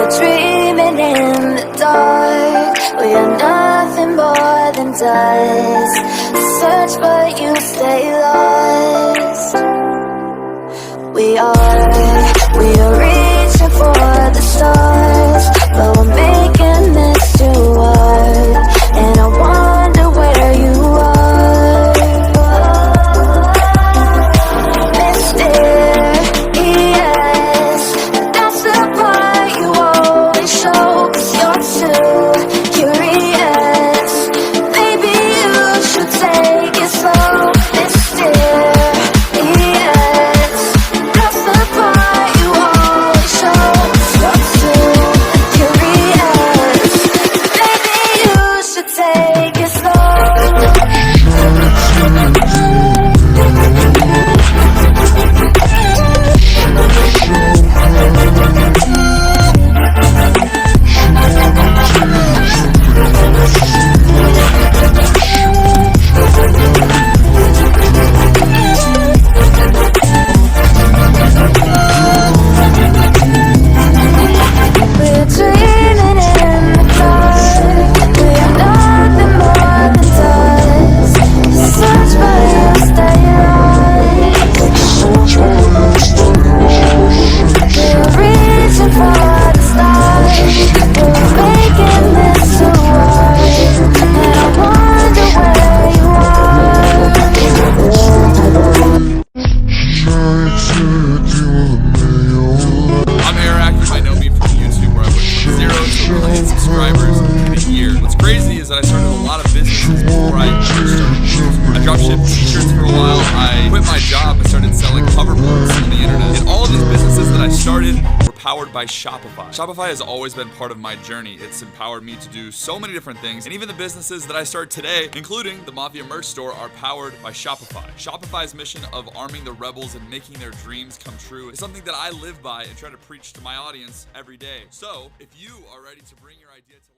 We're dreaming in the dark. We are nothing more than dust. Search but you stay lost. We are reaching for the stars, but we're making this too hard. And I wonder where you are. Mysterious, that's the part you always show. 'Cause you're too curious. Maybe you should take it slow. Mysterious, that's the part you always show. 'Cause you're too curious. Maybe you should take it slow. We're dreaming in the dark. We are nothing more than dust. Search but you stay lost. We're reaching for the stars. We're making this too hard. And I wonder where you I'm Eric. You might know me from YouTube, where I went from 0 to 1 million subscribers in a year. What's crazy is that I started a lot of businesses before I ever started YouTube. I dropshipped t-shirts for a while. I quit my job and started selling hoverboards on the internet. And all of these businesses that I started were powered by Shopify. Shopify has always been part of my journey. It's empowered me to do so many different things. And even the businesses that I start today, including the Mafia merch store, are powered by Shopify. Shopify's mission of arming the rebels and making their dreams come true is something that I live by and try to preach to my audience every day. So if you are ready to bring your idea to